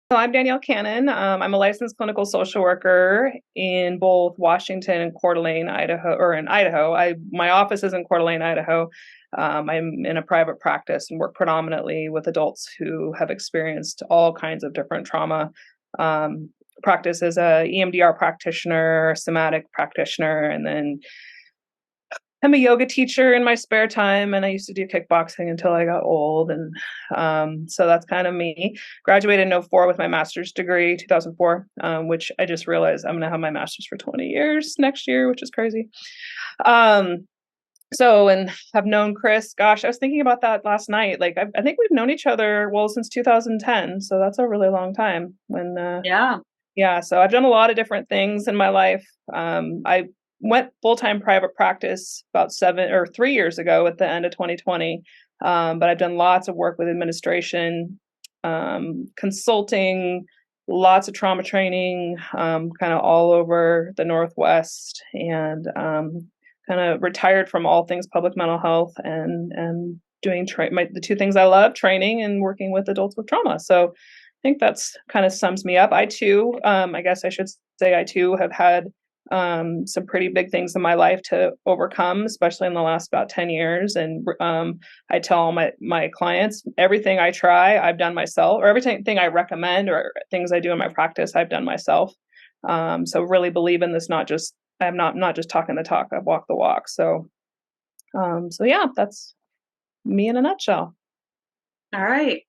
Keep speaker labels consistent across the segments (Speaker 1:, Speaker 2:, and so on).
Speaker 1: So I'm Danielle Cannon. I'm a licensed clinical social worker in both Washington and Coeur d'Alene, Idaho, or in Idaho. My office is in Coeur d'Alene, Idaho. I'm in a private practice and work predominantly with adults who have experienced all kinds of different trauma. Practice as a EMDR practitioner, somatic practitioner, and then I'm a yoga teacher in my spare time, and I used to do kickboxing until I got old, and so that's kind of me. Graduated in '04 with my master's degree, 2004, which I just realized I'm going to have my master's for 20 years next year, which is crazy. Um, and I've known Chris. Gosh, I was thinking about that last night. Like, I think we've known each other well since 2010, so that's a really long time.
Speaker 2: Yeah.
Speaker 1: Yeah, so I've done a lot of different things in my life. I went full-time private practice about 3 years ago at the end of 2020. But I've done lots of work with administration, consulting, lots of trauma training, kind of all over the Northwest, and kind of retired from all things public mental health and doing the two things I love, training and working with adults with trauma. So I think that's kind of sums me up. I too, I guess I should say, I too have had some pretty big things in my life to overcome, especially in the last about 10 years. And I tell all my clients, everything I try, I've done myself, or everything I recommend or things I do in my practice, I've done myself. So really believe in this, I'm not just talking the talk, I've walked the walk. So yeah, that's me in a nutshell.
Speaker 2: All right.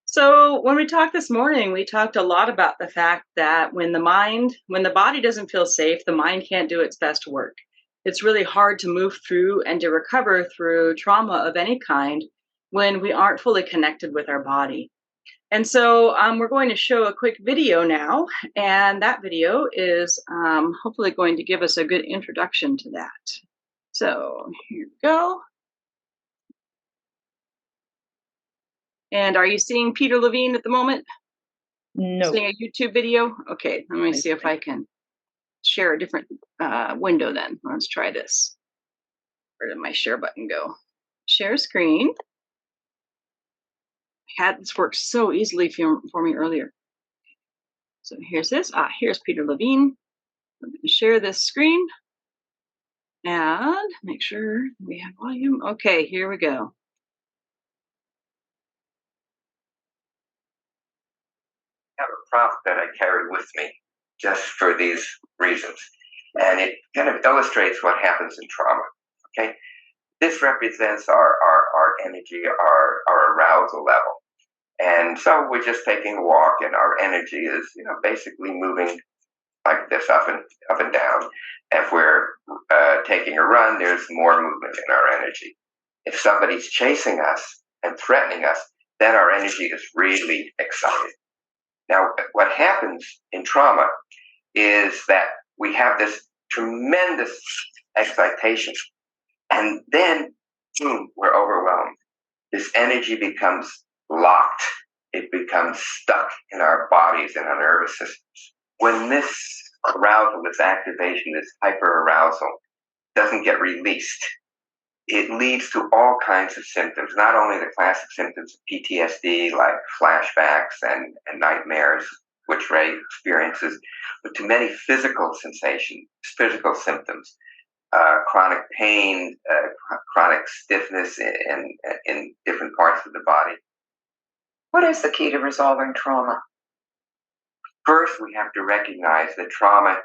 Speaker 2: So when we talked this morning, we talked a lot about the fact that when the body doesn't feel safe, the mind can't do its best work. It's really hard to move through and to recover through trauma of any kind when we aren't fully connected with our body. And so we're going to show a quick video now, and that video is hopefully going to give us a good introduction to that. So here we go. And are you seeing Peter Levine at the moment?
Speaker 1: No.
Speaker 2: Seeing a YouTube video? Okay, let me see if I can share a different window then. Let's try this. Where did my share button go? Share screen. Had this worked so easily for me earlier. So here's this. Here's Peter Levine. I'm going to share this screen and make sure we have volume. Okay, here we go.
Speaker 3: Have a prompt that I carry with me just for these reasons. And it kind of illustrates what happens in trauma. Okay. This represents our energy, our arousal level. And so we're just taking a walk and our energy is, basically moving like this up and down. If we're taking a run, there's more movement in our energy. If somebody's chasing us and threatening us, then our energy is really excited. Now, what happens in trauma is that we have this tremendous excitation, and then, boom, we're overwhelmed. This energy becomes locked. It becomes stuck in our bodies and our nervous systems. When this arousal, this activation, this hyperarousal doesn't get released, it leads to all kinds of symptoms, not only the classic symptoms of PTSD like flashbacks and nightmares, which Ray experiences, but to many physical sensations, physical symptoms, chronic pain, chronic stiffness in different parts of the body.
Speaker 4: What is the key to resolving trauma?
Speaker 3: First, we have to recognize that trauma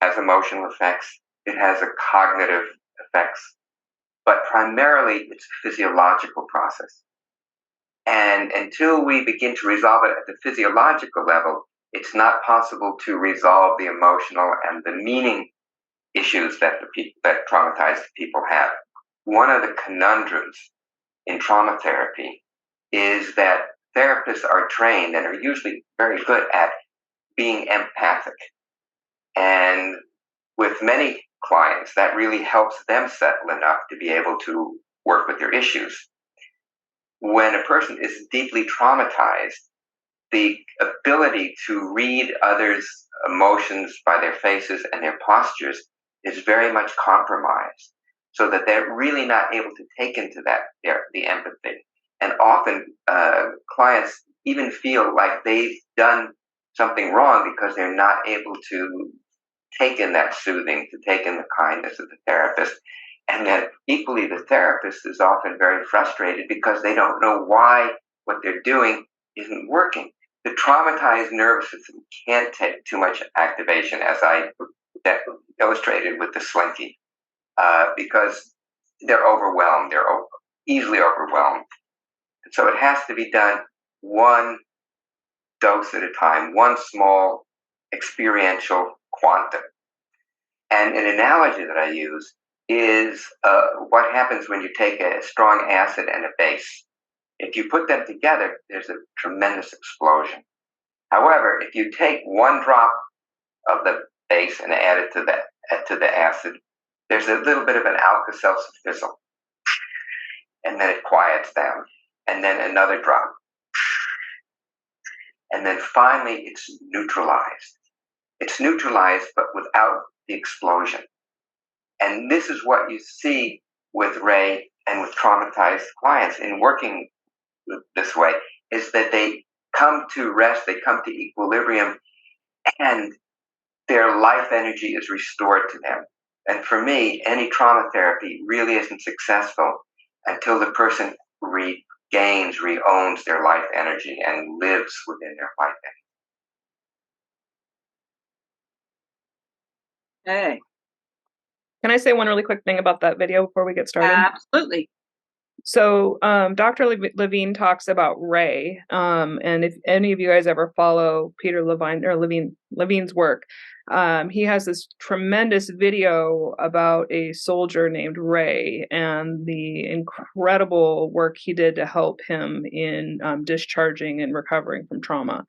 Speaker 3: has emotional effects. It has a cognitive effects. But primarily, it's a physiological process. And until we begin to resolve it at the physiological level, it's not possible to resolve the emotional and the meaning issues that that traumatized people have. One of the conundrums in trauma therapy is that therapists are trained and are usually very good at being empathic. And with many clients, that really helps them settle enough to be able to work with their issues. When a person is deeply traumatized, the ability to read others' emotions by their faces and their postures is very much compromised, so that they're really not able to take into that the empathy. And often clients even feel like they've done something wrong because they're not able to take in that soothing, to take in the kindness of the therapist. And then equally, the therapist is often very frustrated because they don't know why what they're doing isn't working. The traumatized nervous system can't take too much activation, as I illustrated with the slinky, because they're overwhelmed. They're easily overwhelmed. So it has to be done one dose at a time, one small experiential quantum. And an analogy that I use is what happens when you take a strong acid and a base. If you put them together, there's a tremendous explosion. However, if you take one drop of the base and add it to the acid, there's a little bit of an Alka-Seltzer fizzle, and then it quiets down, and then another drop, and then finally it's neutralized. It's neutralized, but without the explosion. And this is what you see with Ray and with traumatized clients in working this way, is that they come to rest, they come to equilibrium, and their life energy is restored to them. And for me, any trauma therapy really isn't successful until the person regains, reowns their life energy and lives within their life energy.
Speaker 2: Okay.
Speaker 1: Can I say one really quick thing about that video before we get started?
Speaker 2: Absolutely.
Speaker 1: So Dr. Levine talks about Ray, and if any of you guys ever follow Peter Levine's work, he has this tremendous video about a soldier named Ray and the incredible work he did to help him in discharging and recovering from trauma.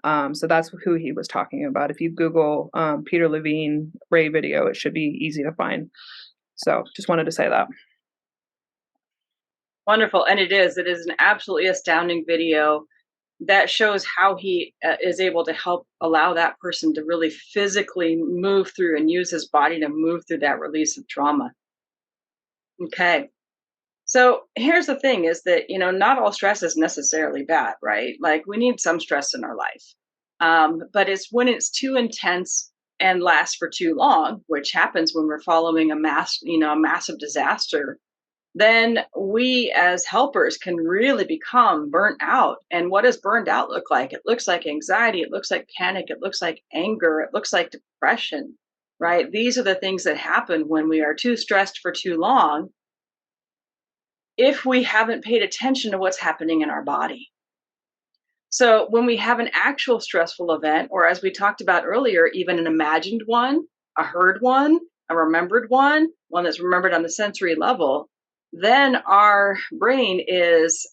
Speaker 1: So that's who he was talking about. If you Google Peter Levine Ray video, it should be easy to find. So just wanted to say that.
Speaker 2: Wonderful. And it is an absolutely astounding video that shows how he is able to help allow that person to really physically move through and use his body to move through that release of trauma. Okay. So here's the thing is that, not all stress is necessarily bad, right? Like we need some stress in our life. But it's when it's too intense and lasts for too long, which happens when we're following a massive disaster, then we as helpers can really become burnt out. And what does burned out look like? It looks like anxiety. It looks like panic. It looks like anger. It looks like depression, right? These are the things that happen when we are too stressed for too long if we haven't paid attention to what's happening in our body. So when we have an actual stressful event, or as we talked about earlier, even an imagined one, a heard one, a remembered one that's remembered on the sensory level, then our brain is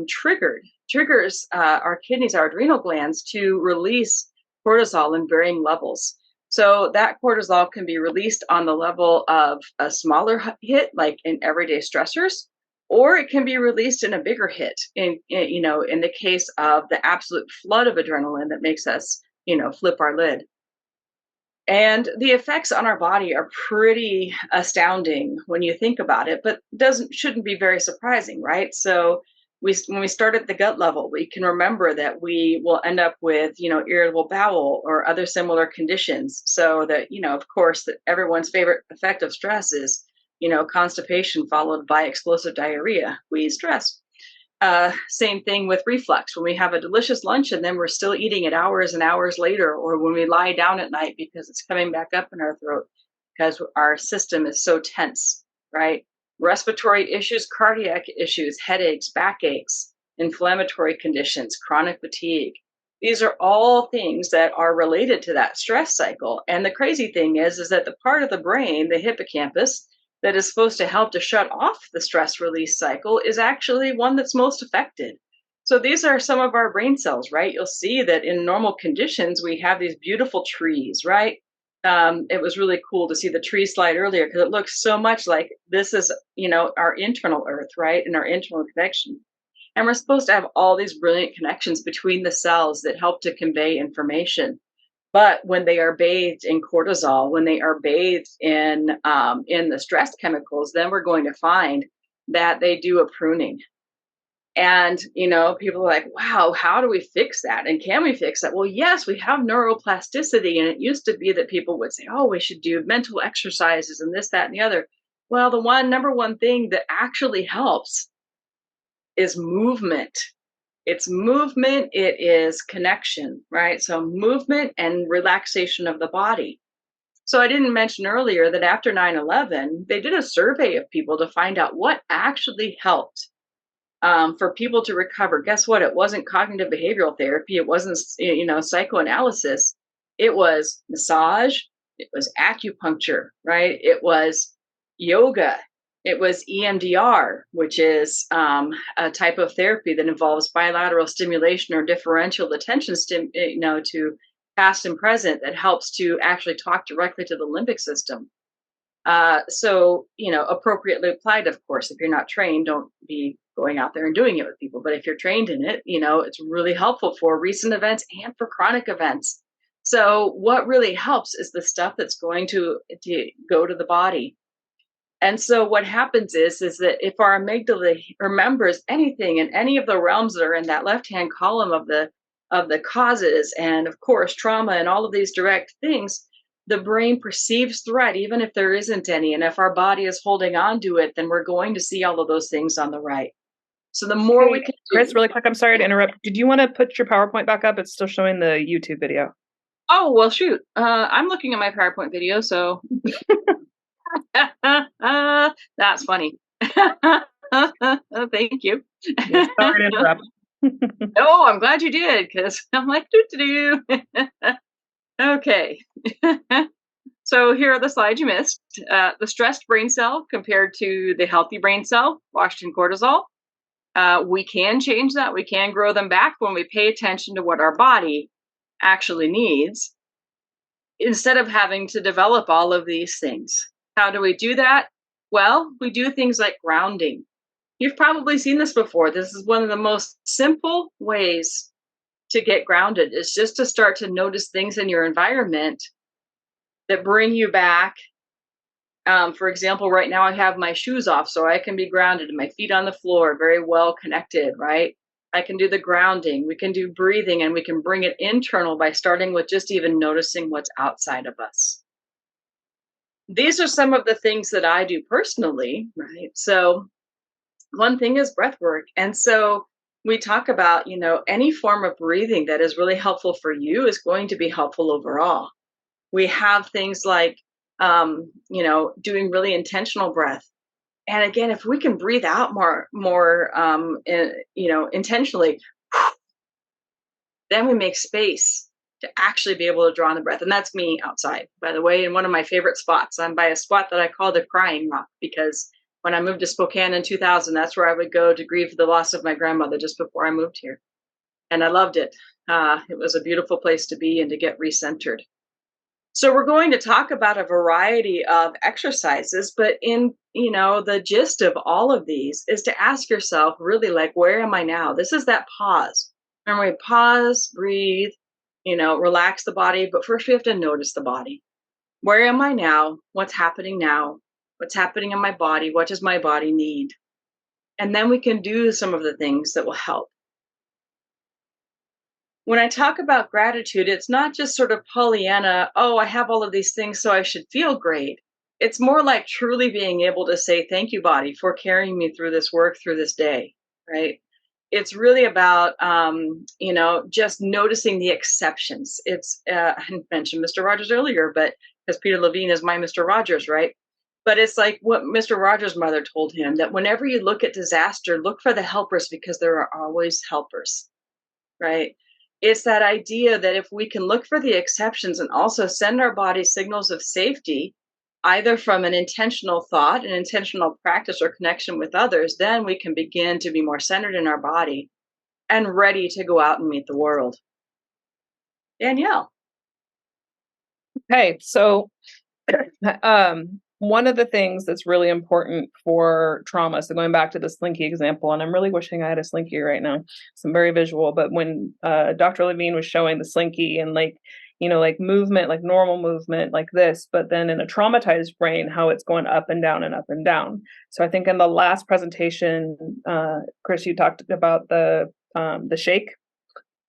Speaker 2: triggers our kidneys, our adrenal glands to release cortisol in varying levels. So that cortisol can be released on the level of a smaller hit, like in everyday stressors, or it can be released in a bigger hit in the case of the absolute flood of adrenaline that makes us, flip our lid. And the effects on our body are pretty astounding when you think about it, but shouldn't be very surprising, right? So when we start at the gut level, we can remember that we will end up with, irritable bowel or other similar conditions. So that, of course, that everyone's favorite effect of stress is, constipation followed by explosive diarrhea. We stress. Same thing with reflux. When we have a delicious lunch and then we're still eating it hours and hours later, or when we lie down at night because it's coming back up in our throat because our system is so tense, right? Respiratory issues, cardiac issues, headaches, backaches, inflammatory conditions, chronic fatigue. These are all things that are related to that stress cycle. And the crazy thing is that the part of the brain, the hippocampus, that is supposed to help to shut off the stress release cycle is actually one that's most affected. So these are some of our brain cells, right? You'll see that in normal conditions, we have these beautiful trees, right? It was really cool to see the tree slide earlier because it looks so much like this is, our internal earth, right? And our internal connection. And we're supposed to have all these brilliant connections between the cells that help to convey information. But when they are bathed in cortisol, when they are bathed in the stress chemicals, then we're going to find that they do a pruning. And, people are like, wow, how do we fix that? And can we fix that? Well, yes, we have neuroplasticity. And it used to be that people would say, oh, we should do mental exercises and this, that, and the other. Well, the number one thing that actually helps is movement. It's movement, it is connection, right? So movement and relaxation of the body. So I didn't mention earlier that after 9/11, they did a survey of people to find out what actually helped for people to recover. Guess what? It wasn't cognitive behavioral therapy. It wasn't, psychoanalysis. It was massage. It was acupuncture, right? It was yoga. It was EMDR, which is a type of therapy that involves bilateral stimulation or differential attention, to past and present, that helps to actually talk directly to the limbic system. So, appropriately applied, of course. If you're not trained, don't be going out there and doing it with people. But if you're trained in it, it's really helpful for recent events and for chronic events. So what really helps is the stuff that's going to go to the body. And so what happens is that if our amygdala remembers anything in any of the realms that are in that left-hand column of the causes, and of course trauma and all of these direct things, the brain perceives threat even if there isn't any. And if our body is holding on to it, then we're going to see all of those things on the right. So the more we can do.
Speaker 1: Chris, really quick, I'm sorry to interrupt. Did you want to put your PowerPoint back up? It's still showing the YouTube video.
Speaker 2: Oh, well, shoot. I'm looking at my PowerPoint video, so that's funny. Thank you.
Speaker 1: Yeah, sorry to interrupt.
Speaker 2: Oh, I'm glad you did, because I'm like, do. Okay. So here are the slides you missed. The stressed brain cell compared to the healthy brain cell, Washington cortisol. We can change that. We can grow them back when we pay attention to what our body actually needs, instead of having to develop all of these things. How do we do that? Well, we do things like grounding. You've probably seen this before. This is one of the most simple ways to get grounded, is just to start to notice things in your environment that bring you back. For example, right now I have my shoes off so I can be grounded and my feet on the floor, very well connected, right? I can do the grounding. We can do breathing, and we can bring it internal by starting with just even noticing what's outside of us. These are some of the things that I do personally, right? So one thing is breath work. And so we talk about, any form of breathing that is really helpful for you is going to be helpful overall. We have things like, doing really intentional breath. And again, if we can breathe out more, intentionally, then we make space to actually be able to draw on the breath. And that's me outside, by the way, in one of my favorite spots. I'm by a spot that I call the Crying Rock, because when I moved to Spokane in 2000, that's where I would go to grieve the loss of my grandmother just before I moved here. And I loved it. It was a beautiful place to be and to get recentered. So we're going to talk about a variety of exercises, but in, the gist of all of these is to ask yourself really, like, where am I now? This is that pause. Remember, we pause, breathe, relax the body, but first we have to notice the body. Where am I now? What's happening now? What's happening in my body? What does my body need? And then we can do some of the things that will help. When I talk about gratitude, it's not just sort of Pollyanna, oh, I have all of these things, so I should feel great. It's more like truly being able to say, thank you, body, for carrying me through this work, through this day, right? It's really about, just noticing the exceptions. It's, I mentioned Mr. Rogers earlier, but because Peter Levine is my Mr. Rogers, right? But it's like what Mr. Rogers' mother told him, that whenever you look at disaster, look for the helpers, because there are always helpers, right? It's that idea that if we can look for the exceptions and also send our body signals of safety, either from an intentional thought, an intentional practice, or connection with others, then we can begin to be more centered in our body and ready to go out and meet the world. Danielle.
Speaker 1: Okay, so one of the things that's really important for trauma, so going back to the slinky example, and I'm really wishing I had a slinky right now, so I'm very visual, but when Dr. Levine was showing the slinky, and like like movement, like normal movement like this, but then in a traumatized brain, how it's going up and down and up and down. So I think in the last presentation, Chris, you talked about the shake.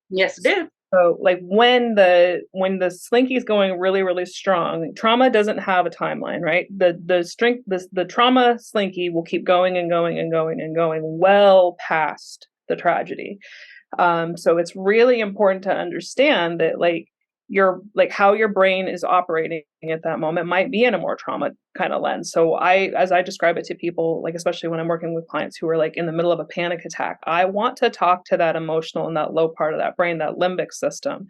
Speaker 2: Yes, it did.
Speaker 1: So like when the slinky is going really, really strong, trauma doesn't have a timeline, right? The trauma slinky will keep going and going and going and going well past the tragedy. So it's really important to understand that how your brain is operating at that moment might be in a more trauma kind of lens. So as I describe it to people, like especially when I'm working with clients who are like in the middle of a panic attack, I want to talk to that emotional and that low part of that brain, that limbic system.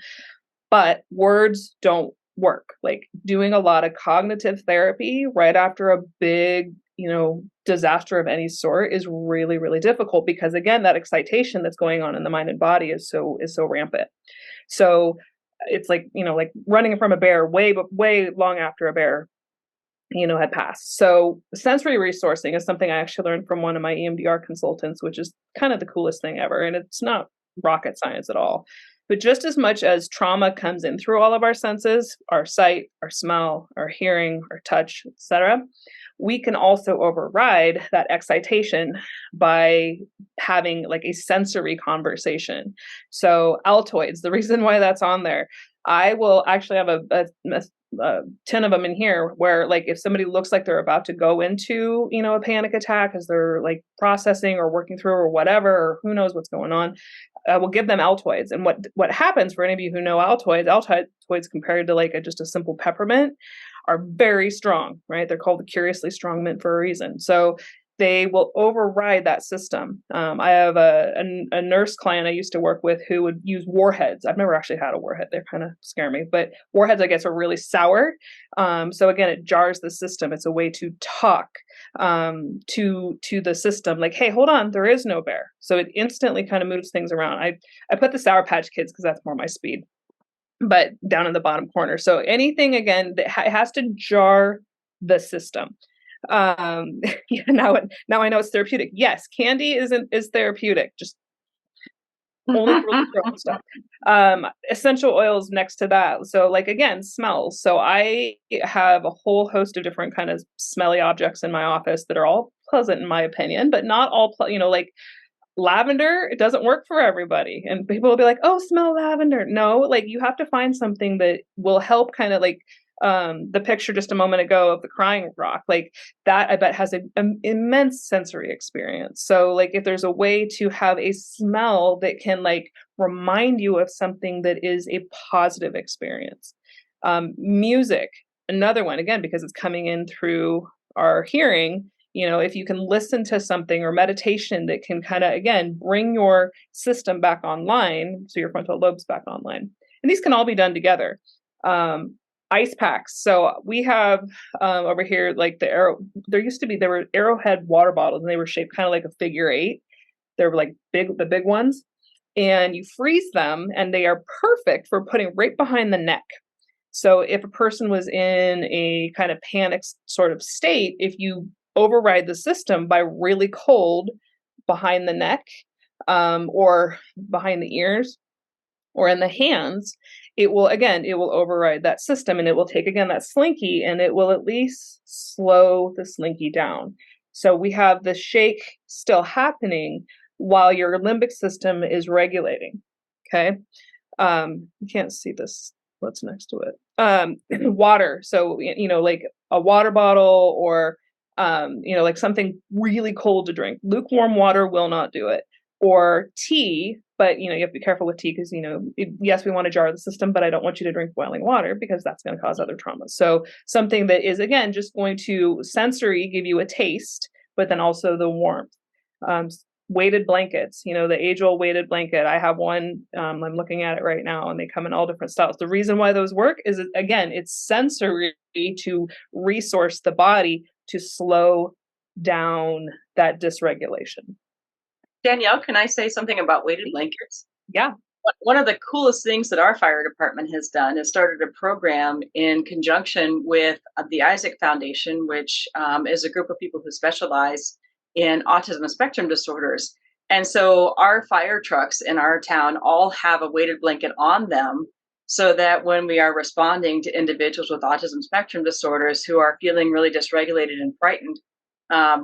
Speaker 1: But words don't work. Like doing a lot of cognitive therapy right after a big, disaster of any sort is really, really difficult because again, that excitation that's going on in the mind and body is so rampant. So it's like running from a bear way long after a bear had passed. So sensory resourcing is something I actually learned from one of my EMDR consultants, which is kind of the coolest thing ever, and it's not rocket science at all. But just as much as trauma comes in through all of our senses, our sight, our smell, our hearing, our touch, etc., we can also override that excitation by having like a sensory conversation. So Altoids, the reason why that's on there, I will actually have a 10 of them in here where like if somebody looks like they're about to go into a panic attack as they're like processing or working through or whatever, or who knows what's going on, we'll give them Altoids. And what happens for any of you who know Altoids compared to like just a simple peppermint are very strong, right? They're called the curiously strong mint for a reason. So they will override that system. I have a nurse client I used to work with who would use warheads. I've never actually had a warhead. They kind of scare me, but warheads, I guess, are really sour. So again, it jars the system. It's a way to talk to the system, like, hey, hold on, there is no bear. So it instantly kind of moves things around. I put the Sour Patch Kids because that's more my speed, but down in the bottom corner. So anything again that has to jar the system. Yeah, now I know it's therapeutic. Yes, candy is therapeutic, just only for really strong stuff. Essential oils next to that. So like again, smells. So I have a whole host of different kind of smelly objects in my office that are all pleasant in my opinion, but not all like lavender, it doesn't work for everybody. And people will be like, oh, smell lavender. No, like you have to find something that will help kind of like the picture just a moment ago of the crying rock, like that I bet has an immense sensory experience. So like if there's a way to have a smell that can like remind you of something that is a positive experience. Music, another one, again, because it's coming in through our hearing, if you can listen to something or meditation that can kind of, again, bring your system back online, so your frontal lobe's back online. And these can all be done together. Ice packs. So we have over here, like there were Arrowhead water bottles and they were shaped kind of like a figure 8. They were like the big ones. And you freeze them and they are perfect for putting right behind the neck. So if a person was in a kind of panic sort of state, if you override the system by really cold behind the neck or behind the ears or in the hands, it will override that system and it will take again that slinky and it will at least slow the slinky down. So we have the shake still happening while your limbic system is regulating. Okay. You can't see this. What's next to it? Water. So, like a water bottle or, like something really cold to drink. Lukewarm water will not do it. Or tea, but, you have to be careful with tea because, yes, we want to jar the system, but I don't want you to drink boiling water because that's going to cause other traumas. So something that is, again, just going to sensory give you a taste, but then also the warmth. Weighted blankets, the age-old weighted blanket. I have one, I'm looking at it right now, and they come in all different styles. The reason why those work is, again, it's sensory to resource the body to slow down that dysregulation.
Speaker 2: Danielle, can I say something about weighted blankets?
Speaker 1: Yeah.
Speaker 2: One of the coolest things that our fire department has done is started a program in conjunction with the Isaac Foundation, which is a group of people who specialize in autism spectrum disorders. And so our fire trucks in our town all have a weighted blanket on them so that when we are responding to individuals with autism spectrum disorders who are feeling really dysregulated and frightened,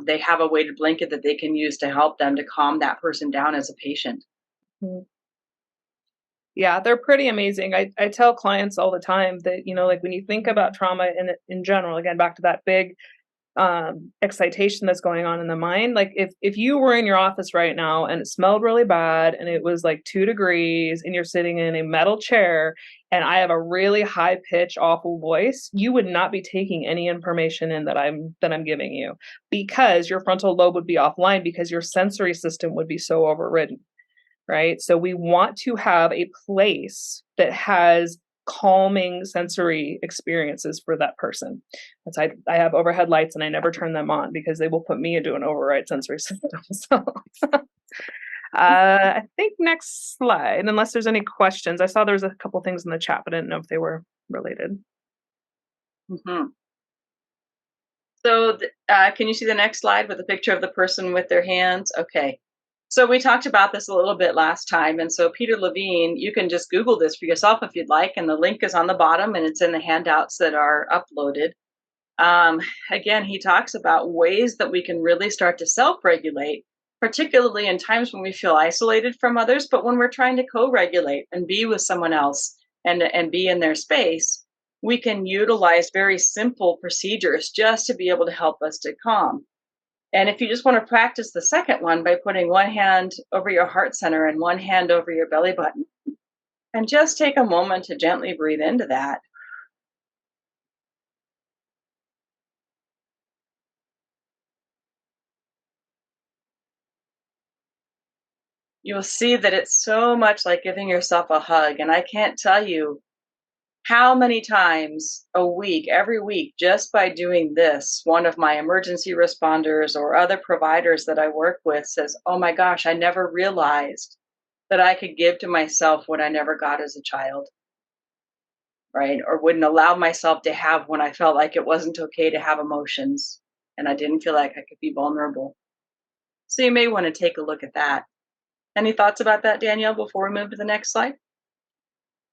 Speaker 2: they have a weighted blanket that they can use to help them to calm that person down as a patient.
Speaker 1: Mhm. Yeah, they're pretty amazing. I tell clients all the time that, like when you think about trauma in general, again, back to that big excitation that's going on in the mind, like if you were in your office right now and it smelled really bad and it was like 2 degrees and you're sitting in a metal chair and I have a really high pitch awful voice, you would not be taking any information in that I'm giving you, because your frontal lobe would be offline, because your sensory system would be so overridden, right? So we want to have a place that has calming sensory experiences for that person. That's I have overhead lights and I never turn them on because they will put me into an override sensory system. So I think next slide, unless there's any questions. I saw there was a couple things in the chat, but I didn't know if they were related.
Speaker 2: Mhm. So, can you see the next slide with a picture of the person with their hands? Okay. So we talked about this a little bit last time. And so Peter Levine, you can just Google this for yourself if you'd like. And the link is on the bottom and it's in the handouts that are uploaded. Again, he talks about ways that we can really start to self-regulate, particularly in times when we feel isolated from others, but when we're trying to co-regulate and be with someone else and be in their space, we can utilize very simple procedures just to be able to help us to calm. And if you just want to practice the second one by putting one hand over your heart center and one hand over your belly button, and just take a moment to gently breathe into that. You'll see that it's so much like giving yourself a hug. And I can't tell you how many times a week, every week, just by doing this, one of my emergency responders or other providers that I work with says, "Oh my gosh, I never realized that I could give to myself what I never got as a child," right? Or wouldn't allow myself to have when I felt like it wasn't okay to have emotions and I didn't feel like I could be vulnerable. So you may want to take a look at that. Any thoughts about that, Danielle, before we move to the next slide?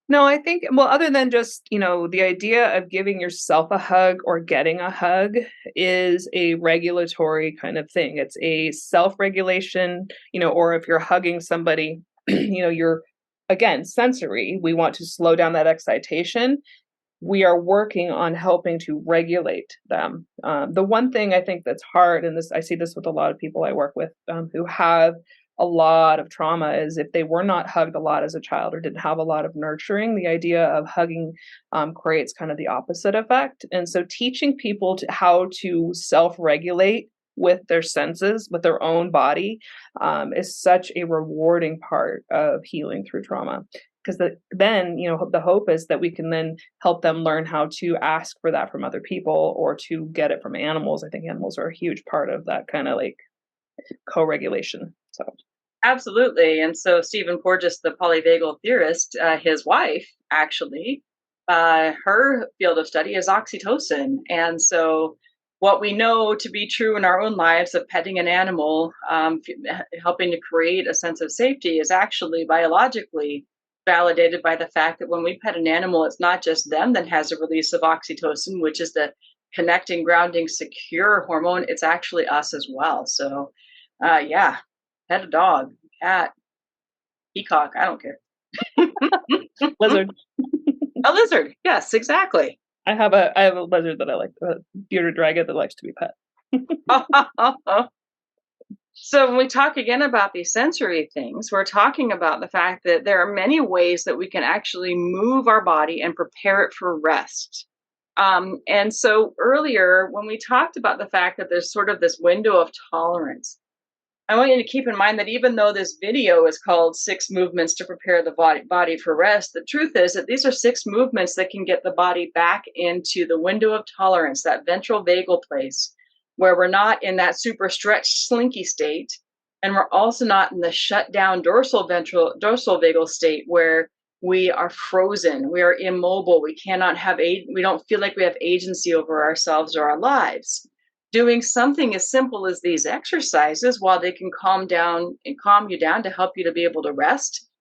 Speaker 1: No, I think, well, other than just, the idea of giving yourself a hug or getting a hug is a regulatory kind of thing. It's a self-regulation, or if you're hugging somebody, you're, again, sensory. We want to slow down that excitation. We are working on helping to regulate them. The one thing I think that's hard, and I see this with a lot of people I work with who have a lot of trauma, is if they were not hugged a lot as a child or didn't have a lot of nurturing, the idea of hugging creates kind of the opposite effect. And so teaching people how to self-regulate with their senses, with their own body, is such a rewarding part of healing through trauma. Because then, the hope is that we can then help them learn how to ask for that from other people or to get it from animals. I think animals are a huge part of that kind of like co-regulation. So
Speaker 2: Absolutely. And so Stephen Porges, the polyvagal theorist, his wife, actually, her field of study is oxytocin. And so what we know to be true in our own lives of petting an animal, helping to create a sense of safety, is actually biologically validated by the fact that when we pet an animal, it's not just them that has a release of oxytocin, which is the connecting, grounding, secure hormone. It's actually us as well. So, yeah, pet a dog, cat, peacock, I don't care.
Speaker 1: lizard.
Speaker 2: A lizard, yes, exactly.
Speaker 1: I have a lizard that I like, a bearded dragon that likes to be pet.
Speaker 2: So when we talk again about these sensory things, we're talking about the fact that there are many ways that we can actually move our body and prepare it for rest. And so earlier, when we talked about the fact that there's sort of this window of tolerance, I want you to keep in mind that even though this video is called 6 Movements to Prepare the Body for Rest, the truth is that these are 6 movements that can get the body back into the window of tolerance, that ventral vagal place, where we're not in that super stretched, slinky state, and we're also not in the shut down dorsal vagal state where we are frozen, we are immobile, we don't feel like we have agency over ourselves or our lives. Doing something as simple as these exercises, while they can calm you down to help you to be able to rest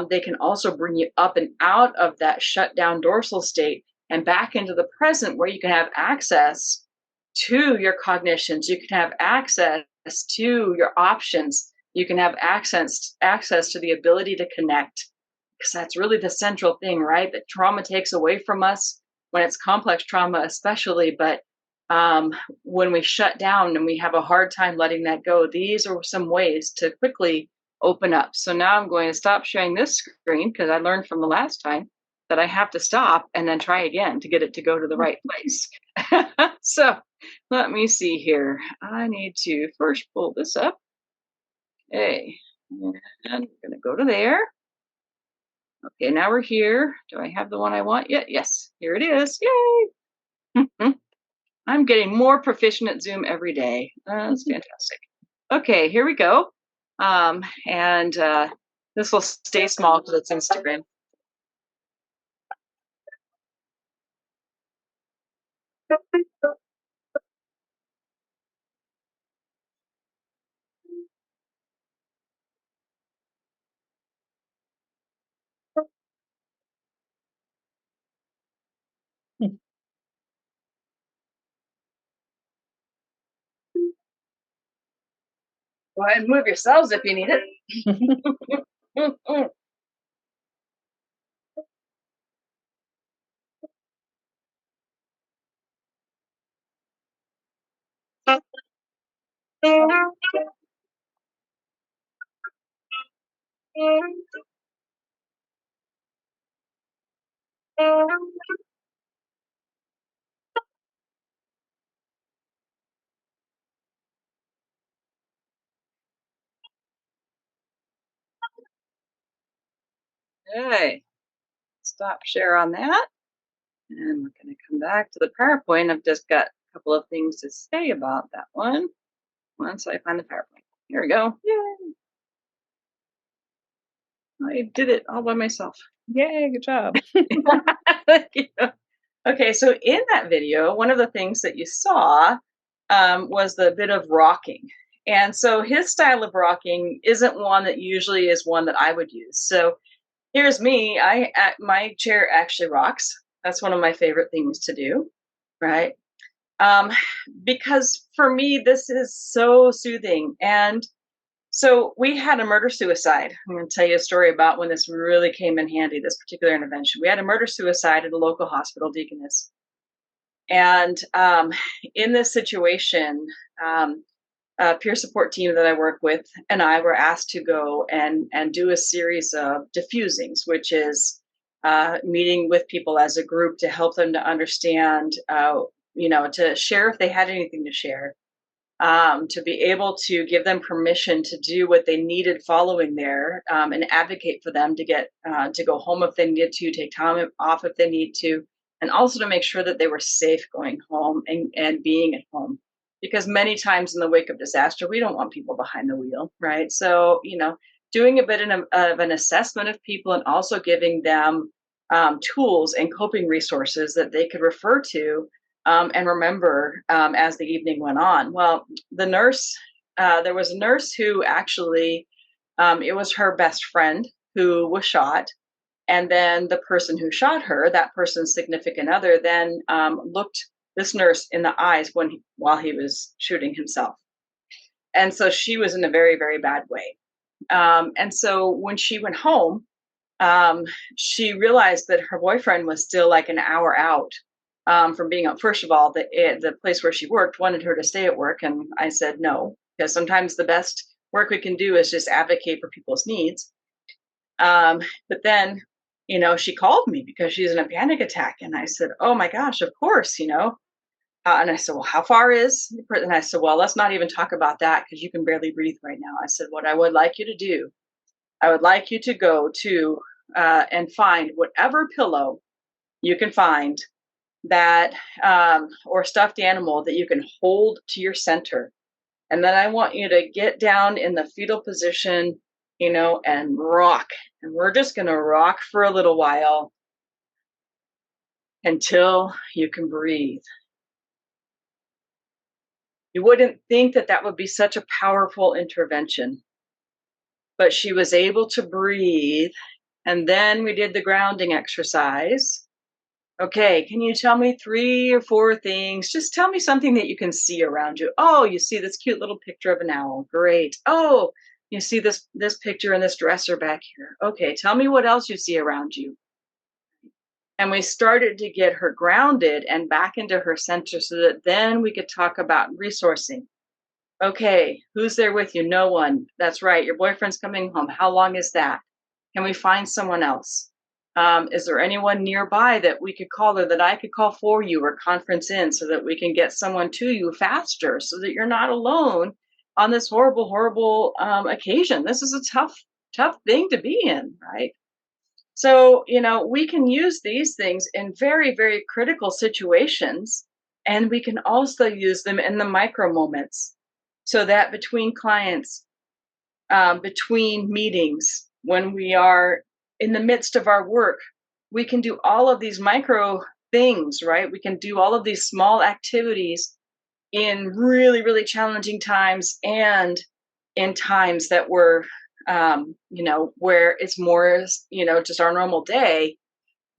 Speaker 2: they can also bring you up and out of that shut down dorsal state and back into the present, where you can have access to your cognitions, you can have access to your options, you can have access to the ability to connect, because that's really the central thing, right? That trauma takes away from us, when it's complex trauma especially. But when we shut down and we have a hard time letting that go, these are some ways to quickly open up. So now I'm going to stop sharing this screen, because I learned from the last time that I have to stop and then try again to get it to go to the right place. So let me see here. I need to first pull this up. Okay, and I'm going to go to there. Okay, now we're here. Do I have the one I want yet? Yes, here it is. Yay! I'm getting more proficient at Zoom every day. That's fantastic. Okay, here we go. And this will stay small because it's Instagram. Go ahead and move yourselves if you need it. Okay, stop share on that. And we're going to come back to the PowerPoint. I've just got a couple of things to say about that one once I find the PowerPoint. Here we go. Yay! I did it all by myself.
Speaker 1: Yay, good job.
Speaker 2: Yeah. Okay, so in that video, one of the things that you saw was the bit of rocking. And so his style of rocking isn't one that usually is one that I would use. So here's me. My chair actually rocks. That's one of my favorite things to do, right? Because for me, this is so soothing. And so we had a murder-suicide. I'm going to tell you a story about when this really came in handy, this particular intervention. We had a murder-suicide at a local hospital, Deaconess. And in this situation, a peer support team that I work with and I were asked to go and do a series of diffusings, which is meeting with people as a group to help them to understand, to share if they had anything to share, to be able to give them permission to do what they needed following there, and advocate for them to get to go home if they needed to, take time off if they need to, and also to make sure that they were safe going home and being at home. Because many times in the wake of disaster, we don't want people behind the wheel, right? So, doing a bit of an assessment of people and also giving them tools and coping resources that they could refer to and remember as the evening went on. Well, the nurse, there was a nurse who actually, it was her best friend who was shot. And then the person who shot her, that person's significant other, then looked this nurse in the eyes while he was shooting himself. And so she was in a very, very bad way. And so when she went home, she realized that her boyfriend was still like an hour out from being out. First of all, the place where she worked wanted her to stay at work. And I said no, because sometimes the best work we can do is just advocate for people's needs. But then, she called me because she's in a panic attack. And I said, oh my gosh, of course, and I said, well, how far is? And I said, well, let's not even talk about that because you can barely breathe right now. I said, what I would like you to do, I would like you to go to and find whatever pillow you can find that or stuffed animal that you can hold to your center. And then I want you to get down in the fetal position, and rock. And we're just going to rock for a little while until you can breathe. You wouldn't think that would be such a powerful intervention. but she was able to breathe. And then we did the grounding exercise. Okay, can you tell me 3 or 4 things? Just tell me something that you can see around you. Oh, you see this cute little picture of an owl. Great. Oh, you see this picture in this dresser back here. Okay, tell me what else you see around you. And we started to get her grounded and back into her center so that then we could talk about resourcing. Okay, who's there with you? No one. That's right. Your boyfriend's coming home. How long is that? Can we find someone else? Is there anyone nearby that we could call or that I could call for you or conference in so that we can get someone to you faster so that you're not alone on this horrible, horrible occasion? This is a tough thing to be in, right? So, we can use these things in very, very critical situations, and we can also use them in the micro moments so that between clients, between meetings, when we are in the midst of our work, we can do all of these micro things, right? We can do all of these small activities in really, really challenging times and in times that were, where it's more, just our normal day,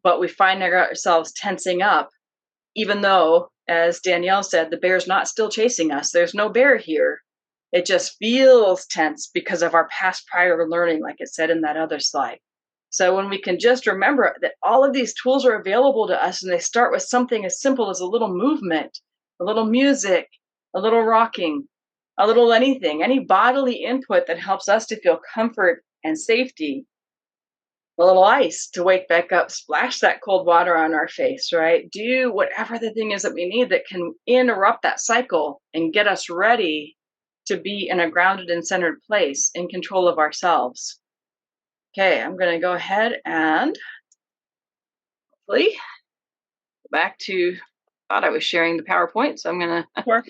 Speaker 2: but we find ourselves tensing up, even though, as Danielle said, the bear's not still chasing us. There's no bear here. It just feels tense because of our past prior learning, like it said in that other slide. So when we can just remember that all of these tools are available to us and they start with something as simple as a little movement, a little music, a little rocking, a little anything, any bodily input that helps us to feel comfort and safety, a little ice to wake back up, splash that cold water on our face, right? Do whatever the thing is that we need that can interrupt that cycle and get us ready to be in a grounded and centered place in control of ourselves. Okay, I'm going to go ahead and hopefully go back to, thought I was sharing the PowerPoint, so I'm going to.
Speaker 1: Sure.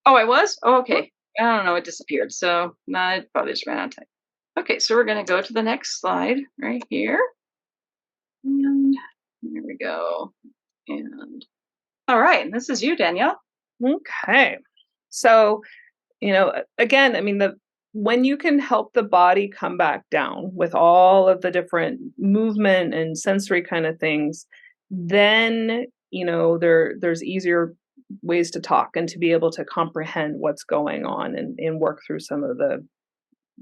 Speaker 2: Oh, I was? Oh, okay. I don't know, it disappeared. So I probably just ran out of time. Okay, so we're going to go to the next slide right here. And here we go. And all right, and this is you, Danielle.
Speaker 1: Okay. So, again, I mean, when you can help the body come back down with all of the different movement and sensory kind of things, then, there's easier ways to talk and to be able to comprehend what's going on and work through some of the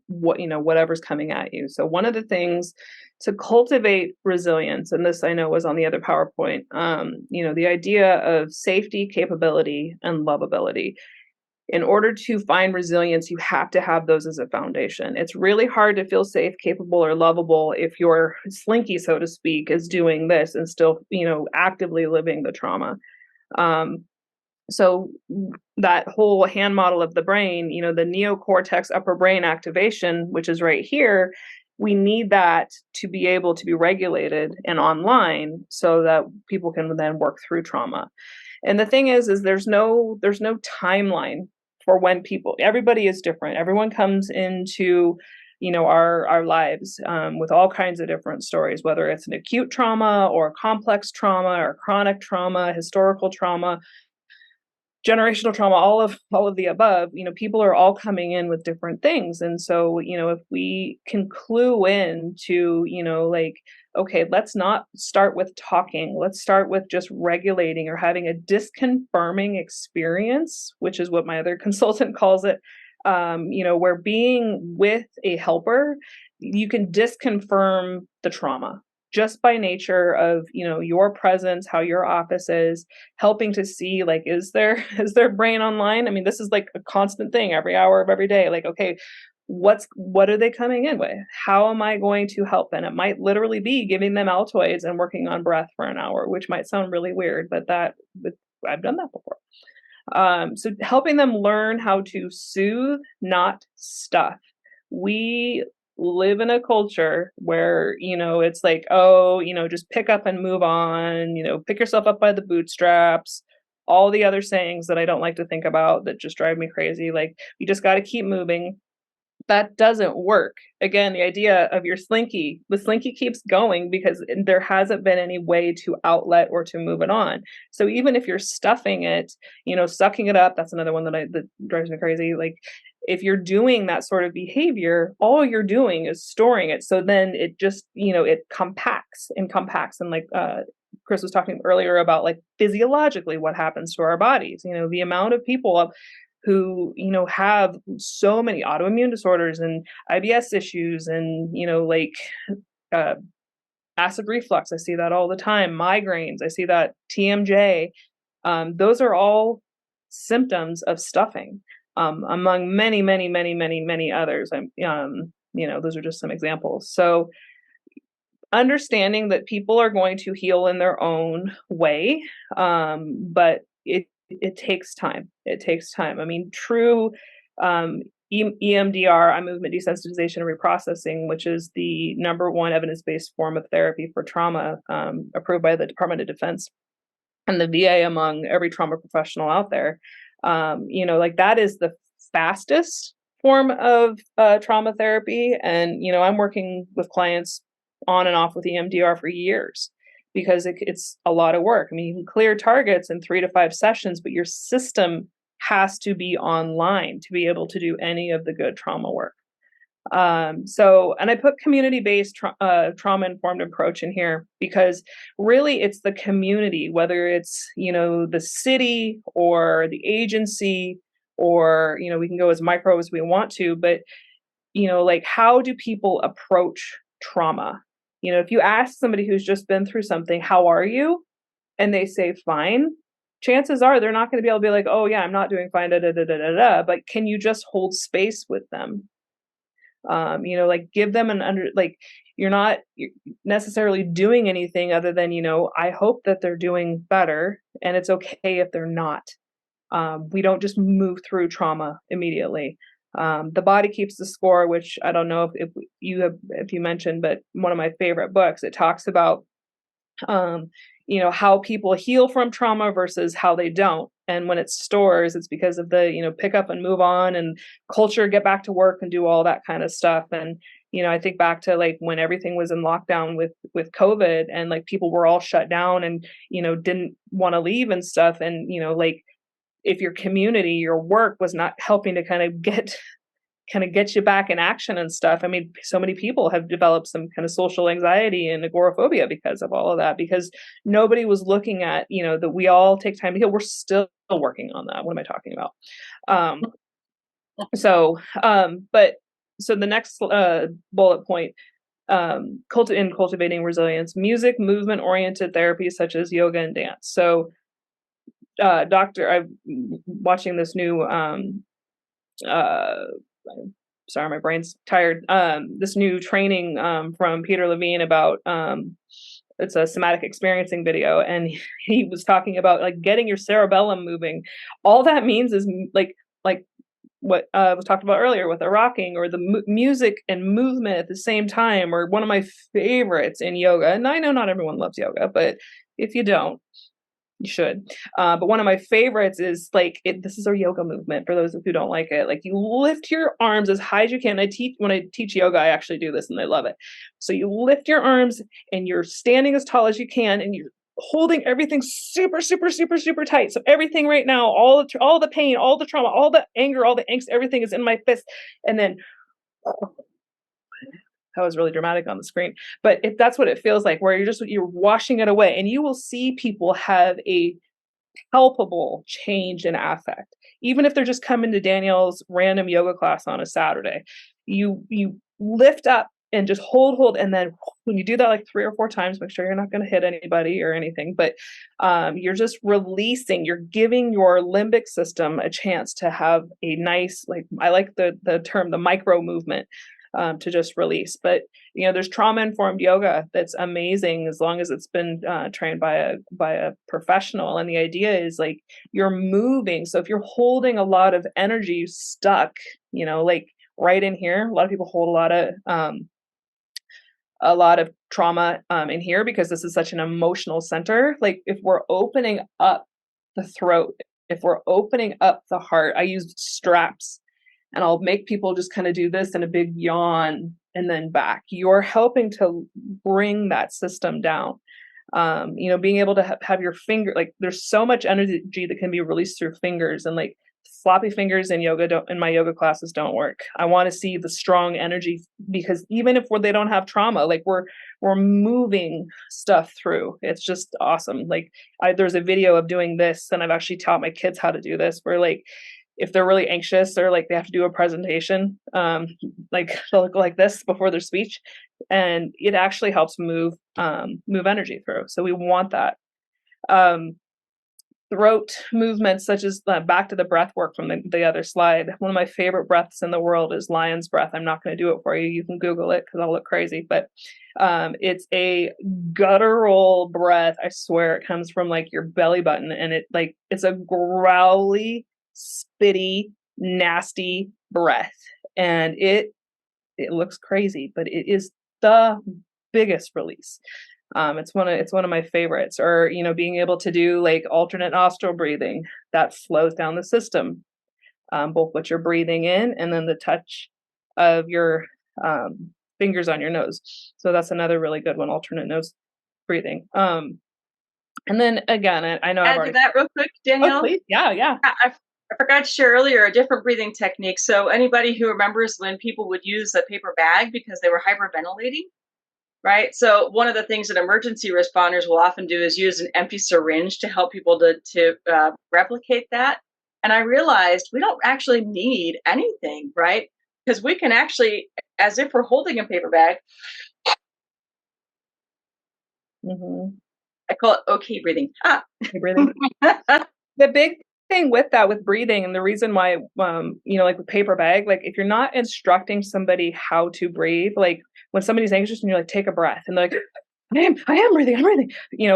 Speaker 1: whatever's coming at you. So one of the things to cultivate resilience, and this I know was on the other PowerPoint, the idea of safety, capability, and lovability. In order to find resilience, you have to have those as a foundation. It's really hard to feel safe, capable, or lovable if your slinky, so to speak, is doing this and still, actively living the trauma. So that whole hand model of the brain, the neocortex upper brain activation, which is right here, we need that to be able to be regulated and online so that people can then work through trauma. And the thing is there's no timeline for when everybody is different. Everyone comes into our lives with all kinds of different stories, whether it's an acute trauma or complex trauma or chronic trauma, historical trauma, generational trauma, all of the above. People are all coming in with different things. And so, if we can clue in to, okay, let's not start with talking. Let's start with just regulating or having a disconfirming experience, which is what my other consultant calls it. Where being with a helper, you can disconfirm the trauma just by nature of, your presence, how your office is, helping to see, is their brain online? I mean, this is like a constant thing every hour of every day. Like, okay, what are they coming in with? How am I going to help? And it might literally be giving them Altoids and working on breath for an hour, which might sound really weird, but I've done that before. So helping them learn how to soothe, not stuff. We live in a culture where, it's like, oh, just pick up and move on, pick yourself up by the bootstraps, all the other sayings that I don't like to think about that just drive me crazy. Like, you just got to keep moving. That doesn't work. Again, the idea of the slinky keeps going because there hasn't been any way to outlet or to move it on. So even if you're stuffing it, sucking it up, that's another one that drives me crazy. Like, if you're doing that sort of behavior, all you're doing is storing it. So then it just, it compacts and compacts. And like Chris was talking earlier about like physiologically what happens to our bodies, the amount of people who, have so many autoimmune disorders and IBS issues and, uh, acid reflux. I see that all the time. Migraines. I see that TMJ. Those are all symptoms of stuffing, among many, many, many, many, many others. Those are just some examples. So understanding that people are going to heal in their own way, but it takes time. It takes time. I mean, true EMDR, eye movement desensitization and reprocessing, which is the #1 evidence-based form of therapy for trauma, approved by the Department of Defense and the VA among every trauma professional out there. Like that is the fastest form of trauma therapy. And, I'm working with clients on and off with EMDR for years because it's a lot of work. I mean, you can clear targets in 3 to 5 sessions, but your system has to be online to be able to do any of the good trauma work. And I put community-based trauma-informed approach in here because really it's the community, whether it's, the city or the agency, or, we can go as micro as we want to, but, like how do people approach trauma? If you ask somebody who's just been through something, how are you? And they say, fine. Chances are they're not going to be able to be like, oh yeah, I'm not doing fine, but can you just hold space with them? Like give them you're not necessarily doing anything other than, I hope that they're doing better, and it's okay if they're not. We don't just move through trauma immediately. The Body Keeps the Score, which I don't know if you mentioned, but one of my favorite books, it talks about, how people heal from trauma versus how they don't. And when it's stores, it's because of the, pick up and move on and culture, get back to work and do all that kind of stuff. And, I think back to like when everything was in lockdown with COVID and like people were all shut down and, didn't want to leave and stuff. And, like if your community, your work was not helping to kind of get you back in action and stuff. I mean, so many people have developed some kind of social anxiety and agoraphobia because of all of that, because nobody was looking at, that we all take time to heal. We're still working on that. What am I talking about? So the next bullet point, cultivating resilience, music, movement oriented therapies such as yoga and dance. So, I'm watching this new, sorry, my brain's tired. This new training from Peter Levine about it's a somatic experiencing video, and he was talking about like getting your cerebellum moving. All that means is like what was talked about earlier with the rocking or the music and movement at the same time. Or one of my favorites in yoga, and I know not everyone loves yoga, but if you don't, you should. But one of my favorites is this is a yoga movement for those who don't like it. Like you lift your arms as high as you can. When I teach yoga, I actually do this and I love it. So you lift your arms and you're standing as tall as you can and you're holding everything super, super, super, super tight. So everything right now, all the pain, all the trauma, all the anger, all the angst, everything is in my fist. And then that was really dramatic on the screen, but that's what it feels like, where you're washing it away, and you will see people have a palpable change in affect, even if they're just coming to Danielle's random yoga class on a Saturday. You lift up and just hold, and then when you do that like 3 or 4 times, make sure you're not going to hit anybody or anything, but you're just releasing. You're giving your limbic system a chance to have a nice, like I like the term, the micro movement. To just release. But there's trauma-informed yoga that's amazing as long as it's been trained by a professional. And the idea is like you're moving. So if you're holding a lot of energy stuck, like right in here, a lot of people hold a lot of trauma in here because this is such an emotional center. Like if we're opening up the throat, if we're opening up the heart, I use straps. And I'll make people just kind of do this and a big yawn and then back. You're helping to bring that system down. Being able to have your finger, like there's so much energy that can be released through fingers, and like Sloppy fingers in my yoga classes don't work. I want to see the strong energy, because even if they don't have trauma, like we're moving stuff through. It's just awesome. Like there's a video of doing this, and I've actually taught my kids how to do this, where like if they're really anxious or like they have to do a presentation, like they'll look like this before their speech, and it actually helps move energy through. So we want that. Throat movements, such as back to the breath work from the other slide. One of my favorite breaths in the world is lion's breath. I'm not going to do it for you. You can Google it because I'll look crazy. But it's a guttural breath. I swear it comes from like your belly button, and it's a growly, spitty, nasty breath, and it looks crazy, but it is the biggest release. It's one of my favorites. Or, being able to do like alternate nostril breathing that slows down the system, both what you're breathing in and then the touch of your fingers on your nose. So that's another really good one, alternate nose breathing. And then again, I know I've
Speaker 2: Add to
Speaker 1: already.
Speaker 2: that real quick,
Speaker 1: Oh,
Speaker 2: Danielle.
Speaker 1: please. Yeah.
Speaker 2: I forgot to share earlier a different breathing technique. So anybody who remembers when people would use a paper bag because they were hyperventilating, right? So one of the things that emergency responders will often do is use an empty syringe to help people to replicate that. And I realized we don't actually need anything, right? Because we can actually, as if we're holding a paper bag, I call it okay breathing.
Speaker 1: Okay breathing. The big thing with breathing, and the reason why, like with paper bag, like if you're not instructing somebody how to breathe, like when somebody's anxious and you're like, take a breath, and they're like, I am breathing, I'm breathing,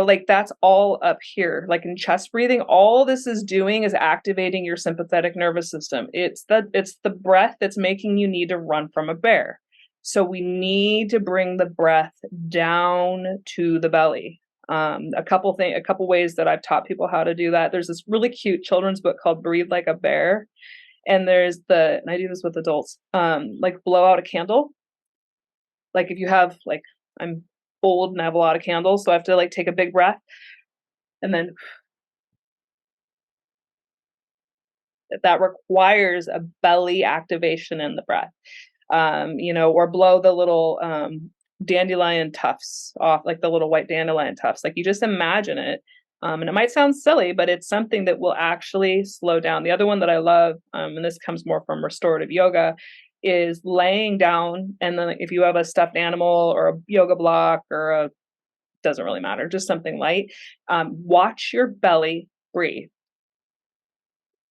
Speaker 1: like that's all up here. Like in chest breathing, all this is doing is activating your sympathetic nervous system. It's the breath that's making you need to run from a bear. So we need to bring the breath down to the belly. A couple ways that I've taught people how to do that. There's this really cute children's book called Breathe Like a Bear. And and I do this with adults, like blow out a candle. Like if you have, like, I'm old and I have a lot of candles, so I have to like take a big breath and then that requires a belly activation in the breath. Or blow the little dandelion tufts off, like the little white dandelion tufts. Like you just imagine it. And it might sound silly, but it's something that will actually slow down. The other one that I love, and this comes more from restorative yoga, is laying down. And then if you have a stuffed animal or a yoga block or doesn't really matter, just something light, watch your belly breathe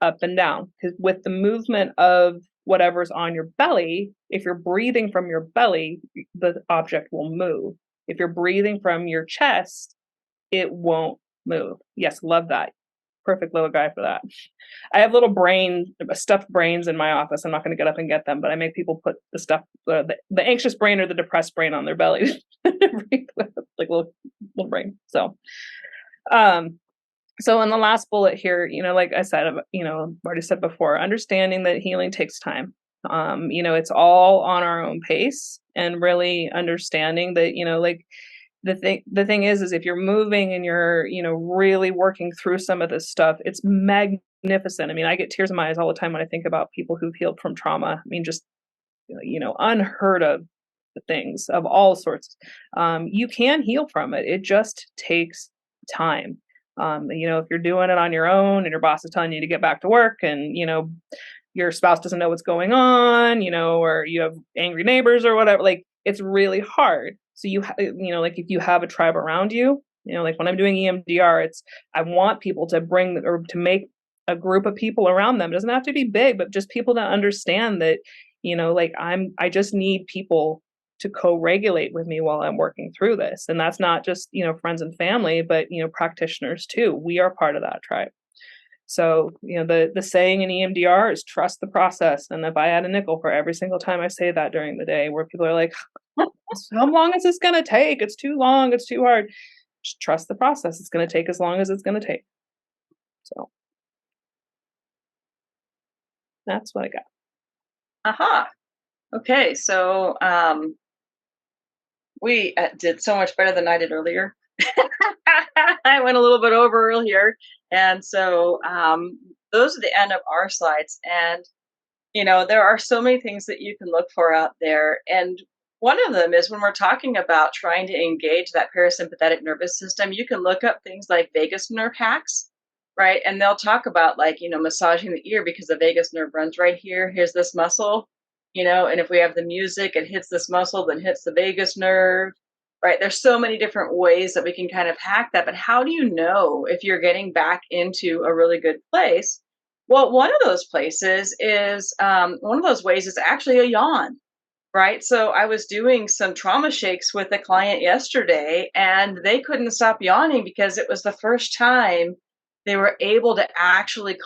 Speaker 1: up and down, because with the movement of whatever's on your belly, if you're breathing from your belly, the object will move. If you're breathing from your chest, it won't move. Yes, love that. Perfect little guy for that. I have little stuffed brains in my office. I'm not going to get up and get them, but I make people put the stuff, the anxious brain or the depressed brain on their belly, like little brain. So in the last bullet here, like I said, I've already said before, understanding that healing takes time. It's all on our own pace, and really understanding that, like the thing is if you're moving and you're, really working through some of this stuff, it's magnificent. I mean, I get tears in my eyes all the time when I think about people who've healed from trauma. I mean, just, unheard of things of all sorts. You can heal from it. It just takes time. If you're doing it on your own and your boss is telling you to get back to work, and, your spouse doesn't know what's going on, or you have angry neighbors or whatever, like it's really hard. So like if you have a tribe around you, like when I'm doing EMDR, I want people to bring or to make a group of people around them. It doesn't have to be big, but just people to understand that, like I just need people to co-regulate with me while I'm working through this. And that's not just, friends and family, but, practitioners too. We are part of that tribe. So, the saying in EMDR is trust the process. And if I had a nickel for every single time I say that during the day, where people are like, how long is this going to take? It's too long. It's too hard. Just trust the process. It's going to take as long as it's going to take. So that's what I got.
Speaker 2: Aha. Okay. So, we did so much better than I did earlier. I went a little bit over earlier. And so those are the NMR slides. And, there are so many things that you can look for out there. And one of them is when we're talking about trying to engage that parasympathetic nervous system, you can look up things like vagus nerve hacks, right? And they'll talk about like, massaging the ear because the vagus nerve runs right here. Here's this muscle, and if we have the music, it hits this muscle, then hits the vagus nerve, right? There's so many different ways that we can kind of hack that. But how do you know if you're getting back into a really good place? Well, one of those places is one of those ways is actually a yawn, right? So I was doing some trauma shakes with a client yesterday, and they couldn't stop yawning because it was the first time they were able to actually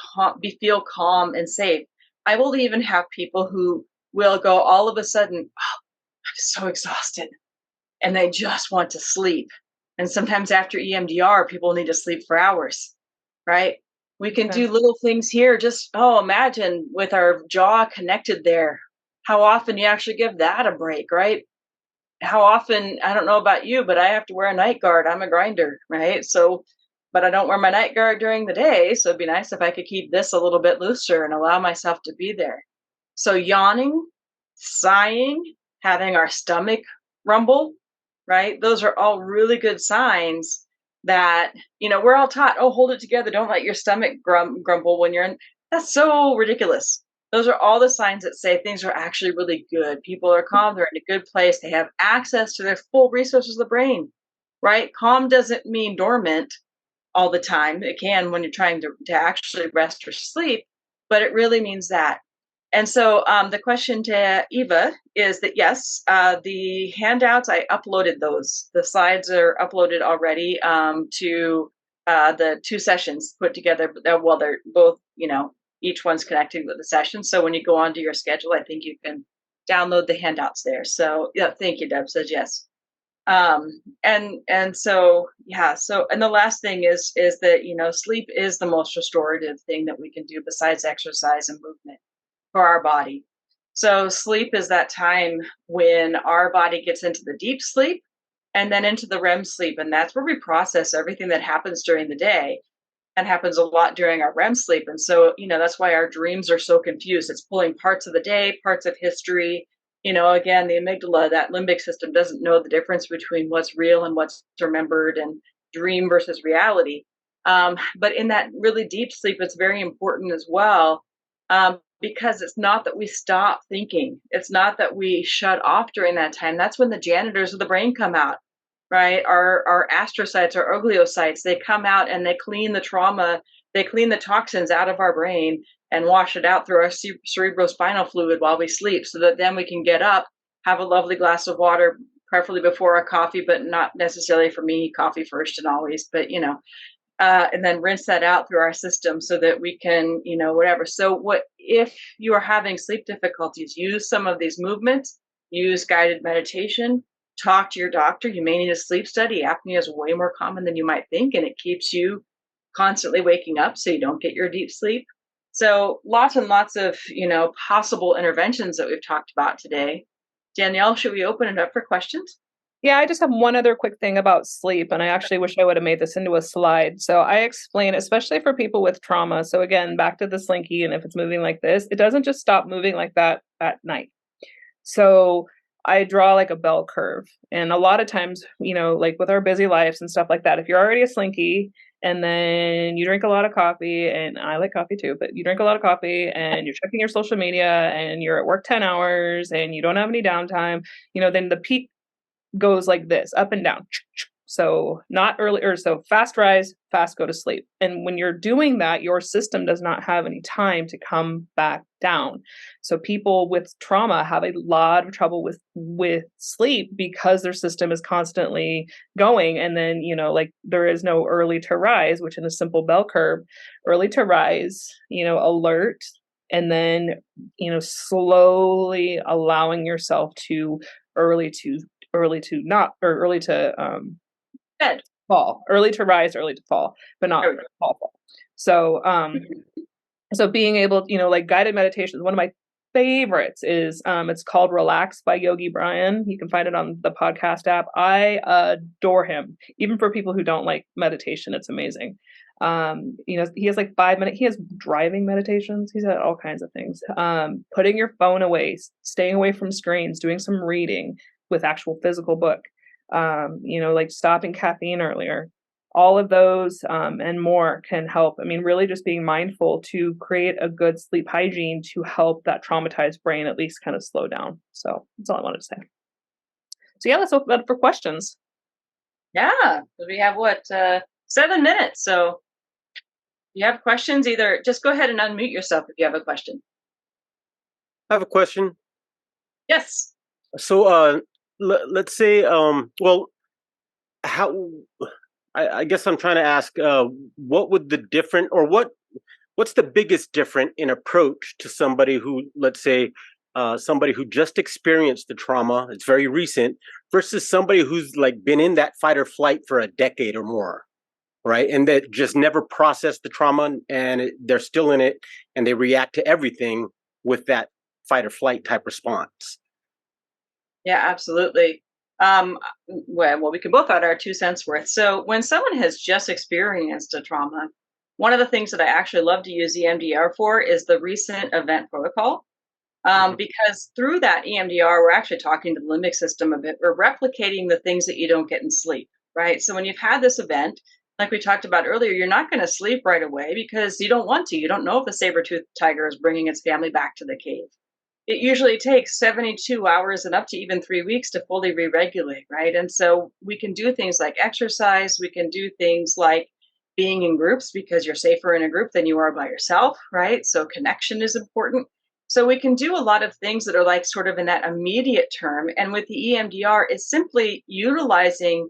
Speaker 2: feel calm and safe. I will even have people who will go all of a sudden, oh, I'm so exhausted, and they just want to sleep. And sometimes after EMDR, people need to sleep for hours, right? We can
Speaker 1: Okay.
Speaker 2: do little things here. Just, imagine with our jaw connected there, how often you actually give that a break, right? How often, I don't know about you, but I have to wear a night guard. I'm a grinder, right? So, but I don't wear my night guard during the day. So it'd be nice if I could keep this a little bit looser and allow myself to be there. So yawning, sighing, having our stomach rumble, right? Those are all really good signs that, we're all taught, oh, hold it together. Don't let your stomach grumble when you're in. That's so ridiculous. Those are all the signs that say things are actually really good. People are calm. They're in a good place. They have access to their full resources of the brain, right? Calm doesn't mean dormant all the time. It can when you're trying to actually rest or sleep, but it really means that. And so the question to Eva is that, yes, the handouts, I uploaded those. The slides are uploaded already to the 2 sessions put together. Well, they're both, each one's connected with the session. So when you go onto your schedule, I think you can download the handouts there. So yeah, thank you. Deb says yes. And so, yeah, so, and the last thing is that, sleep is the most restorative thing that we can do besides exercise and movement for our body. So sleep is that time when our body gets into the deep sleep and then into the REM sleep. And that's where we process everything that happens during the day, and happens a lot during our REM sleep. And so, that's why our dreams are so confused. It's pulling parts of the day, parts of history. Again, the amygdala, that limbic system, doesn't know the difference between what's real and what's remembered and dream versus reality. But in that really deep sleep, it's very important as well. Because it's not that we stop thinking. It's not that we shut off during that time. That's when the janitors of the brain come out, right? Our astrocytes, our ogliocytes, they come out and they clean the trauma, they clean the toxins out of our brain and wash it out through our cerebrospinal fluid while we sleep, so that then we can get up, have a lovely glass of water, preferably before a coffee, but not necessarily for me, coffee first and always, but and then rinse that out through our system so that we can, whatever. So what if you are having sleep difficulties, use some of these movements, use guided meditation, talk to your doctor. You may need a sleep study. Apnea is way more common than you might think, and it keeps you constantly waking up so you don't get your deep sleep. So lots and lots of, possible interventions that we've talked about today. Danielle, should we open it up for questions?
Speaker 1: Yeah, I just have one other quick thing about sleep, and I actually wish I would have made this into a slide. So I explain, especially for people with trauma. So again, back to the slinky, and if it's moving like this, it doesn't just stop moving like that at night. So I draw like a bell curve. And a lot of times, like with our busy lives and stuff like that, if you're already a slinky and then you drink a lot of coffee, and I like coffee too, but you drink a lot of coffee and you're checking your social media and you're at work 10 hours and you don't have any downtime, then the peak goes like this, up and down. So not early, or so fast rise, fast go to sleep. And when you're doing that, your system does not have any time to come back down. So people with trauma have a lot of trouble with sleep because their system is constantly going. And then, like there is no early to rise, which in a simple bell curve, early to rise, alert, and then, slowly allowing yourself to early to
Speaker 2: Good.
Speaker 1: fall, early to rise, early to fall, but not fall. So, so being able, like guided meditation, one of my favorites is, it's called Relax by Yogi Brian. You can find it on the podcast app. I adore him. Even for people who don't like meditation, it's amazing. He has like 5 minute, he has driving meditations. He's got all kinds of things. Putting your phone away, staying away from screens, doing some reading with actual physical book, like stopping caffeine earlier. All of those and more can help. I mean, really just being mindful to create a good sleep hygiene to help that traumatized brain at least kind of slow down. So that's all I wanted to say. So yeah, let's open up for questions.
Speaker 2: Yeah, we have 7 minutes. So if you have questions, either just go ahead and unmute yourself if you have a question.
Speaker 5: I have a question.
Speaker 2: Yes.
Speaker 5: So, let's say, how? I guess I'm trying to ask, what would the different, or what's the biggest difference in approach to somebody who, let's say, somebody who just experienced the trauma, it's very recent, versus somebody who's like been in that fight or flight for a decade or more, right? And that just never processed the trauma, and they're still in it, and they react to everything with that fight or flight type response.
Speaker 2: Yeah, absolutely. Well, we can both add our 2 cents worth. So when someone has just experienced a trauma, one of the things that I actually love to use EMDR for is the recent event protocol. Because through that EMDR, we're actually talking to the limbic system a bit. We're replicating the things that you don't get in sleep, right? So when you've had this event, like we talked about earlier, you're not going to sleep right away because you don't want to. You don't know if the saber-toothed tiger is bringing its family back to the cave. It usually takes 72 hours and up to even 3 weeks to fully re-regulate, right? And so we can do things like exercise. We can do things like being in groups because you're safer in a group than you are by yourself, right? So connection is important. So we can do a lot of things that are like sort of in that immediate term. And with the EMDR, it's simply utilizing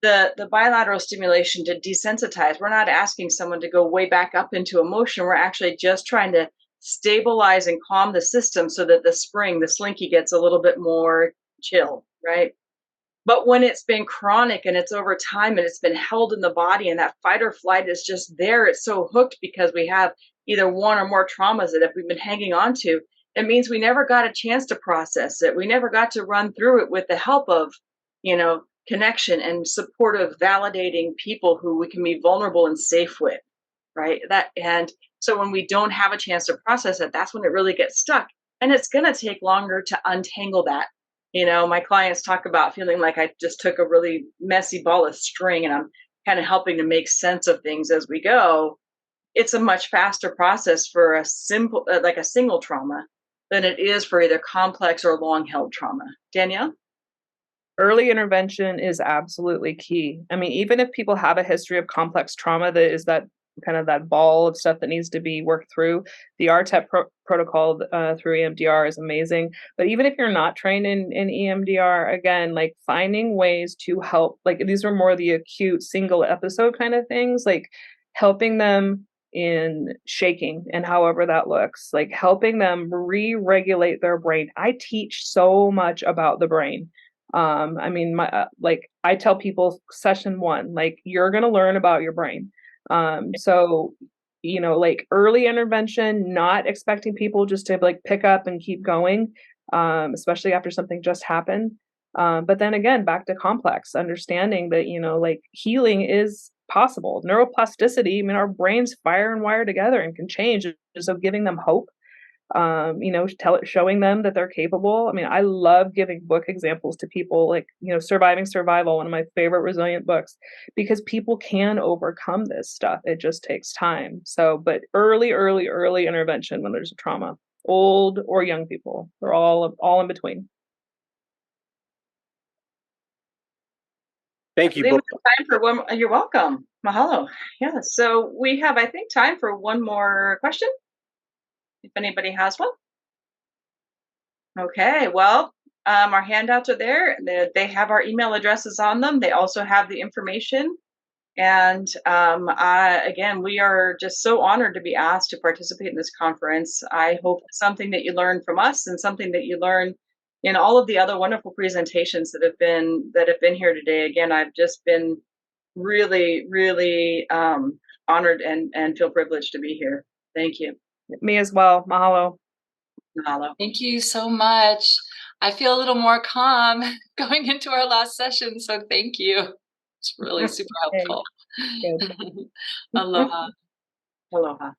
Speaker 2: the bilateral stimulation to desensitize. We're not asking someone to go way back up into emotion. We're actually just trying to stabilize and calm the system so that the slinky gets a little bit more chill, right? But when it's been chronic and it's over time and it's been held in the body and that fight or flight is just there, it's so hooked because we have either one or more traumas that if we've been hanging on to, it means we never got a chance to process it. We never got to run through it with the help of, connection and supportive, validating people who we can be vulnerable and safe with, right? So when we don't have a chance to process it, that's when it really gets stuck. And it's going to take longer to untangle that. My clients talk about feeling like I just took a really messy ball of string and I'm kind of helping to make sense of things as we go. It's a much faster process for a single trauma than it is for either complex or long-held trauma. Danielle?
Speaker 1: Early intervention is absolutely key. I mean, even if people have a history of complex trauma, that is that kind of that ball of stuff that needs to be worked through. The RTEP protocol through EMDR is amazing. But even if you're not trained in EMDR, again, like finding ways to help, like these are more the acute single episode kind of things, like helping them in shaking and however that looks, like helping them re-regulate their brain. I teach so much about the brain. I tell people session 1, like you're going to learn about your brain. So, like early intervention, not expecting people just to like pick up and keep going, especially after something just happened. But then again, back to complex, understanding that, like healing is possible. Neuroplasticity, I mean, our brains fire and wire together and can change. So giving them hope, showing them that they're capable. I mean, I love giving book examples to people like, Surviving Survival, one of my favorite resilient books, because people can overcome this stuff. It just takes time. So, but early intervention when there's a trauma, old or young people, they're all in between.
Speaker 5: Thank you
Speaker 2: We have
Speaker 5: both.
Speaker 2: time for one. You're welcome. Mahalo. Yeah. So we have, I think, time for one more question. If anybody has one. Okay, well, our handouts are there. They have our email addresses on them. They also have the information. And again, we are just so honored to be asked to participate in this conference. I hope it's something that you learn from us and something that you learn in all of the other wonderful presentations that have been here today. Again, I've just been really, really honored and feel privileged to be here. Thank you.
Speaker 1: Me as well. Mahalo.
Speaker 2: Mahalo.
Speaker 6: Thank you so much. I feel a little more calm going into our last session, so thank you. It's really super
Speaker 1: Okay,
Speaker 6: helpful.
Speaker 1: good.
Speaker 6: Aloha.
Speaker 2: Aloha.